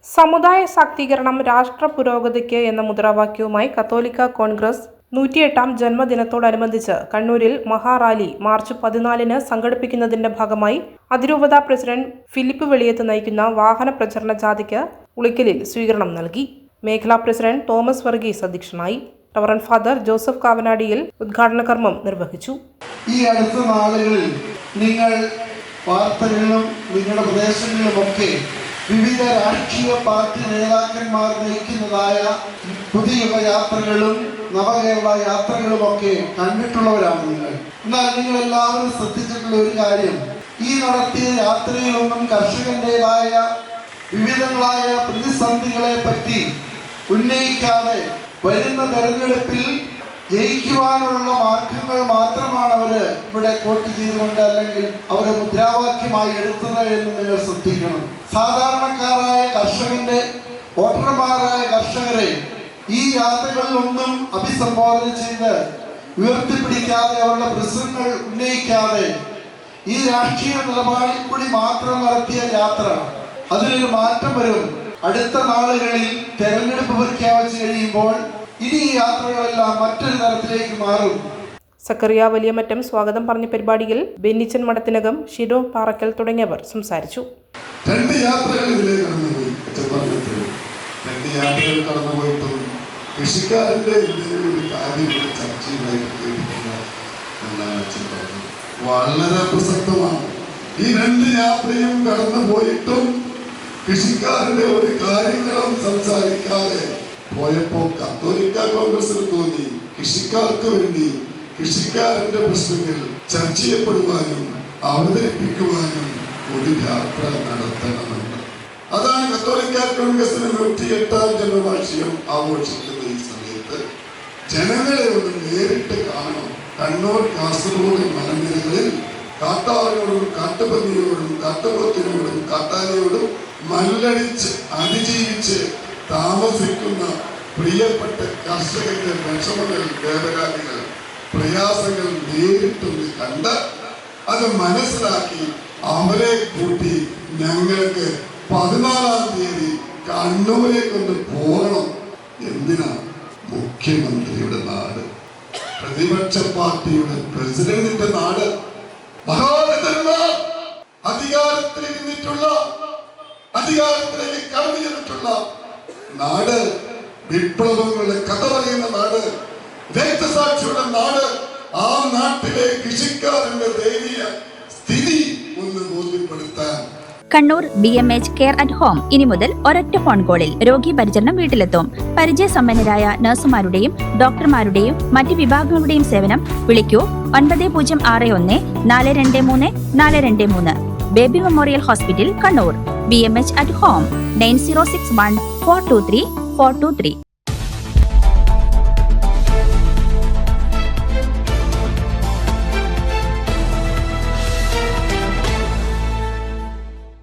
സമുദായ ശാക്തീകരണം രാഷ്ട്ര പുരോഗതിക്ക് എന്ന മുദ്രാവാക്യവുമായി കത്തോലിക്ക കോൺഗ്രസ് 108-ാം ജന്മദിനത്തോടനുബന്ധിച്ച് കണ്ണൂരിൽ മഹാറാലി മാർച്ച് 14-ന് സംഘടിപ്പിക്കുന്നതിന്റെ ഭാഗമായി അതിരൂപത പ്രസിഡന്റ് ഫിലിപ്പ് വെളിയത്ത് നയിക്കുന്ന വാഹന പ്രചരണ ജാഥയ്ക്ക് ഉളിക്കലിൽ സ്വീകരണം നൽകി. മേഖലാ പ്രസിഡന്റ് തോമസ് വർഗീസ് അധ്യക്ഷനായി. റവറന്റ് ഫാദർ ജോസഫ് കാവനാടിയിൽ ഉദ്ഘാടന കർമ്മം നിർവഹിച്ചു. ഈ അടുത്ത നാളുകളിൽ നിങ്ങൾ വാർത്തകളിലും നിങ്ങളുടെ പ്രദേശങ്ങളിലുമൊക്കെ വിവിധ രാഷ്ട്രീയ പാർട്ടി നേതാക്കന്മാർ നയിക്കുന്നതായ പുതിയ യാത്രകളും നവകേരള യാത്രകളുമൊക്കെ കണ്ടിട്ടുള്ളവരാണ് നിങ്ങൾ. എന്നാൽ നിങ്ങൾ എല്ലാവരും ശ്രദ്ധിച്ചിട്ടുള്ള ഒരു കാര്യം, ഈ നടത്തിയ യാത്രയിലൊന്നും കർഷകന്റേതായ വിവിധങ്ങളായ പ്രതിസന്ധികളെ പറ്റി ഉന്നയിക്കാതെ വരുന്ന തെരഞ്ഞെടുപ്പിൽ ജയിക്കുവാനുള്ള മാർഗങ്ങൾ മാത്രമാണ് അവര് ഇവിടെ കോട്ട് ചെയ്തുകൊണ്ട് അല്ലെങ്കിൽ അവരെ മുദ്രാവാക്യമായി എടുത്തത് എന്ന് നിങ്ങൾ ശ്രദ്ധിക്കണം. സാധാരണക്കാരായ കർഷകന്റെ വോട്ടർമാരായ കർഷകരെ ഈ യാത്രകളിലൊന്നും അഭിസംബോധന ചെയ്ത് ഉയർത്തിപ്പിടിക്കാതെ അവരുടെ പ്രശ്നങ്ങൾ ഉന്നയിക്കാതെ ഈ രാഷ്ട്രീയ നിലപാടിൽ കൂടി മാത്രം നടത്തിയ യാത്ര അതിനൊരു മാറ്റം വരും. അടുത്ത നാളുകളിൽ തെരഞ്ഞെടുപ്പ് പ്രഖ്യാപിച്ചു കഴിയുമ്പോൾ ഇനി ഈ യാത്രകളെല്ലാം മറ്റൊരു തരത്തിലേക്ക് മാറും. സക്കറിയ വലിയമറ്റം സ്വാഗതം പറഞ്ഞ പരിപാടിയിൽ ബെന്നിച്ചൻ മഠത്തിനകം, ഷിഡോ പാറക്കൽ തുടങ്ങിയവർ സംസാരിച്ചു. രണ്ട് യാത്രകൾ കടന്നുപോയിട്ടും കൃഷിക്കാരന്റെ ഒരു കാര്യം വളരെ പ്രസക്തമാണ്. ഈ രണ്ട് യാത്രയും കടന്നുപോയിട്ടും കൃഷിക്കാരന്റെ ഒരു കാര്യങ്ങളും സംസാരിക്കാതെ പോയപ്പോൾ കത്തോലിക്ക കോൺഗ്രസിന് തോന്നി കൃഷിക്കാർക്ക് വേണ്ടി കൃഷിക്കാരന്റെ പ്രശ്നങ്ങൾ ചർച്ച ചെയ്യപ്പെടുവാനും അവതരിപ്പിക്കുവാനും ഒരു യാത്ര നടത്തണമെന്ന്. അതാണ് കത്തോലിക്ക കോൺഗ്രസിന് 108-ാം ജന്മവാർഷികം ആഘോഷിക്കുന്ന ഈ സമയത്ത് ജനങ്ങളെ ഒന്ന് നേരിട്ട് കാണണം. കണ്ണൂർ കാസർഗോഡ് മലനിരകളിൽ കാട്ടാറിനോടും കാട്ടുപന്നിയോടും കാട്ടുപോത്തിനോടും കാട്ടാനയോടും മല്ലടിച്ച് അതിജീവിച്ച് താമസിക്കുന്ന പ്രിയപ്പെട്ട കർഷകരുടെ വിഷമങ്ങൾ, വേദനാദികൾ, പ്രയാസങ്ങൾ നേരിട്ടൊന്ന് കണ്ട് അത് മനസ്സിലാക്കി അവരെ കൂട്ടി ഞങ്ങൾക്ക് 14-ാം തീയതി കണ്ണൂരേക്കൊന്ന് പോകണം. എന്തിനാ? മുഖ്യമന്ത്രിയുടെ നാട്, പ്രതിപക്ഷ പാർട്ടിയുടെ പ്രസിഡന്റിന്റെ നാട്, മഹാരഥന്മാർ അധികാരത്തിലിരുന്നിട്ടുള്ള അധികാരത്തിലേക്ക് കടന്നു ചെന്നിട്ടുള്ള നാട്, വിപ്ലവങ്ങളുടെ കഥ പറയുന്ന നാട്, രക്തസാക്ഷിയുടെ നാട്. ആ നാട്ടിലെ കൃഷിക്കാരന്റെ ദയനീയ സ്ഥിതി ഒന്ന് ബോധ്യപ്പെടുത്താൻ Kannur BMH care at home ഇനി മുതൽ ഒരൊറ്റ ഫോൺ കോളിൽ രോഗി പരിചരണം വീട്ടിലെത്തും. പരിചയസമ്പന്നരായ നഴ്സുമാരുടെയും ഡോക്ടർമാരുടെയും മറ്റ് വിഭാഗങ്ങളുടെയും സേവനം വിളിക്കൂ 9061 423 423. Baby memorial hospital, Kannur. BMH at home 9061 423 423.